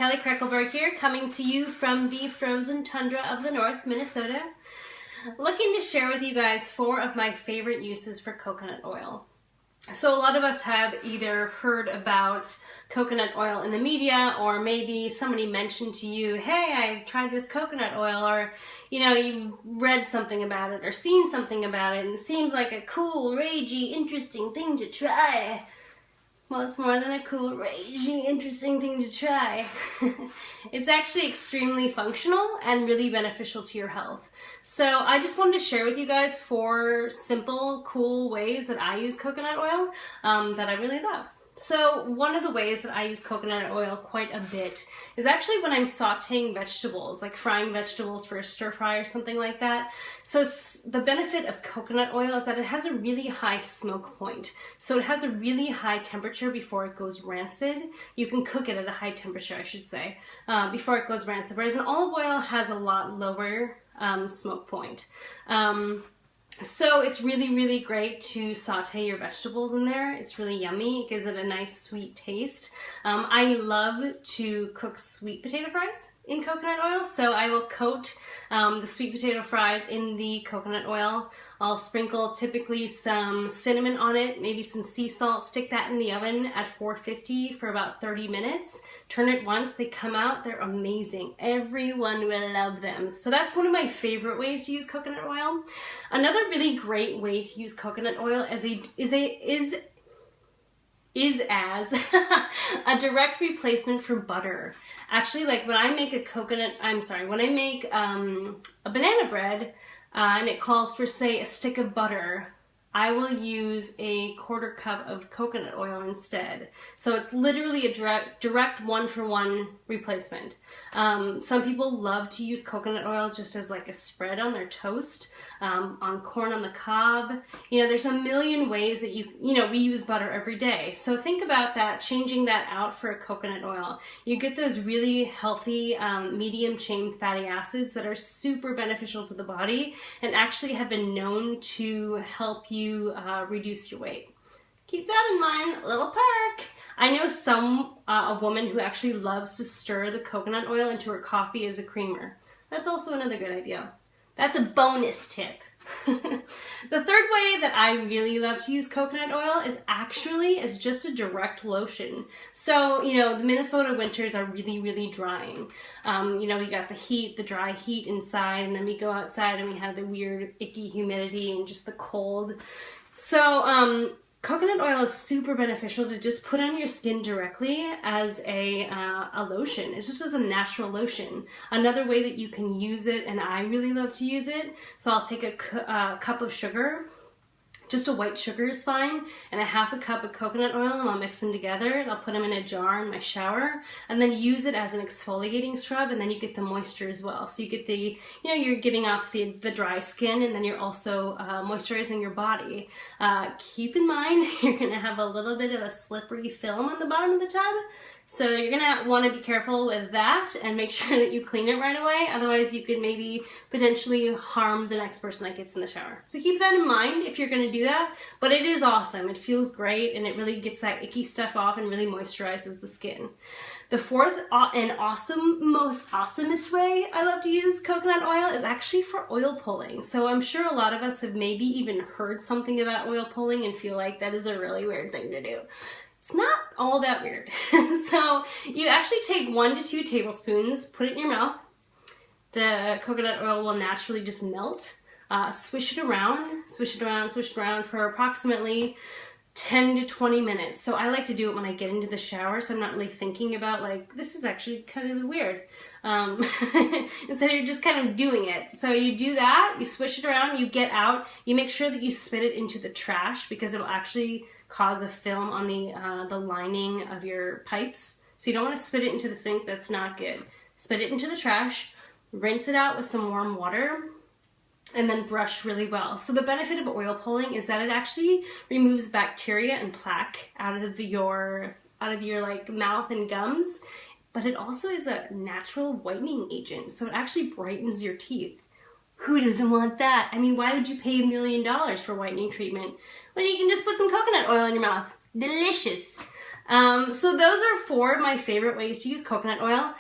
Kelly Kreckelberg here, coming to you from the frozen tundra of the north, Minnesota. Looking to share with you guys 4 of my favorite uses for coconut oil. So a lot of us have either heard about coconut oil in the media, or maybe somebody mentioned to you, hey, I tried this coconut oil, or you read something about it or seen something about it and it seems like a cool, ragey, interesting thing to try. Well, it's more than a cool, ragey, interesting thing to try. It's actually extremely functional and really beneficial to your health. So I just wanted to share with you guys 4 simple, cool ways that I use coconut oil that I really love. So one of the ways that I use coconut oil quite a bit is actually when I'm sauteing vegetables, like frying vegetables for a stir fry or something like that. So the benefit of coconut oil is that it has a really high smoke point. So it has a really high temperature before it goes rancid. You can cook it at a high temperature, I should say, before it goes rancid. Whereas an olive oil has a lot lower smoke point. So it's really, really great to saute your vegetables in there. It's really yummy. It gives it a nice sweet taste. I love to cook sweet potato fries in coconut oil. So I will coat the sweet potato fries in the coconut oil. I'll sprinkle typically some cinnamon on it, maybe some sea salt, stick that in the oven at 450 for about 30 minutes. Turn it once, they come out, they're amazing. Everyone will love them. So that's one of my favorite ways to use coconut oil. Another really great way to use coconut oil is as a direct replacement for butter. Actually, like when I make when I make a banana bread and it calls for, say, a stick of butter, I will use a 1/4 cup of coconut oil instead. So it's literally a direct one-for-one replacement. Some people love to use coconut oil just as like a spread on their toast, on corn on the cob. There's a million ways that we use butter every day. So think about that, changing that out for a coconut oil. You get those really healthy medium chain fatty acids that are super beneficial to the body and actually have been known to help you reduce your weight. Keep that in mind, a little perk. I know a woman who actually loves to stir the coconut oil into her coffee as a creamer. That's also another good idea. That's a bonus tip. The third way that I really love to use coconut oil is actually as just a direct lotion. So, the Minnesota winters are really, really drying. We got the heat, the dry heat inside, and then we go outside and we have the weird, icky humidity and just the cold. So, coconut oil is super beneficial to just put on your skin directly as a lotion. It's just as a natural lotion. Another way that you can use it, and I really love to use it, so I'll take a cup of sugar. Just a white sugar is fine, and a 1/2 cup of coconut oil, and I'll mix them together, and I'll put them in a jar in my shower, and then use it as an exfoliating scrub, and then you get the moisture as well. So you get the, you're getting off the dry skin, and then you're also moisturizing your body. Keep in mind, you're gonna have a little bit of a slippery film on the bottom of the tub, so you're gonna wanna be careful with that and make sure that you clean it right away. Otherwise, you could maybe potentially harm the next person that gets in the shower. So keep that in mind if you're gonna do that, but it is awesome. It feels great and it really gets that icky stuff off and really moisturizes the skin. The fourth and most awesomest way I love to use coconut oil is actually for oil pulling. So I'm sure a lot of us have maybe even heard something about oil pulling and feel like that is a really weird thing to do. It's not all that weird. So you actually take 1 to 2 tablespoons, put it in your mouth. The coconut oil will naturally just melt. Swish it around for approximately 10 to 20 minutes. So I like to do it when I get into the shower, so I'm not really thinking about like, this is actually kind of weird. Instead you're just kind of doing it. So you do that, you swish it around, you get out, you make sure that you spit it into the trash because it'll actually cause a film on the lining of your pipes. So you don't want to spit it into the sink, that's not good. Spit it into the trash, rinse it out with some warm water, and then brush really well. So the benefit of oil pulling is that it actually removes bacteria and plaque out of your like mouth and gums, but it also is a natural whitening agent. So it actually brightens your teeth. Who doesn't want that? I mean, why would you pay $1 million for whitening treatment when you can just put some coconut oil in your mouth? Delicious. So those are 4 of my favorite ways to use coconut oil.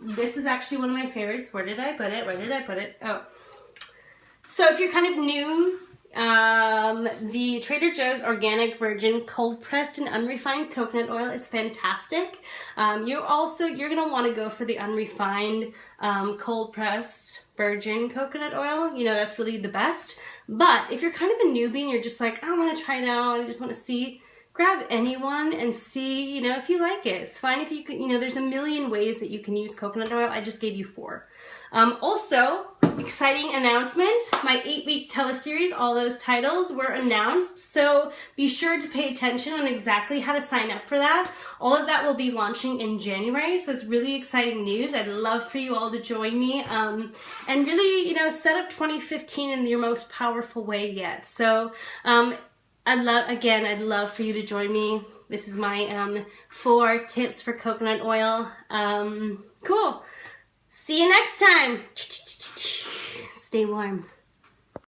This is actually one of my favorites. Where did I put it? Where did I put it? Oh. So if you're kind of new, the Trader Joe's Organic Virgin Cold Pressed and Unrefined Coconut Oil is fantastic. You're going to want to go for the unrefined cold pressed virgin coconut oil. You know, that's really the best. But if you're kind of a newbie and you're just like, I want to try it out, I just want to see, grab anyone and see, you know, if you like it. It's fine if you can, you know, there's a million ways that you can use coconut oil. I just gave you 4. Also, exciting announcement, my 8-week teleseries, all those titles were announced, so be sure to pay attention on exactly how to sign up for that. All of that will be launching in January, so it's really exciting news. I'd love for you all to join me and really, you know, set up 2015 in your most powerful way yet. So I'd love for you to join me. This is my 4 tips for coconut oil. Cool. See you next time. Stay warm.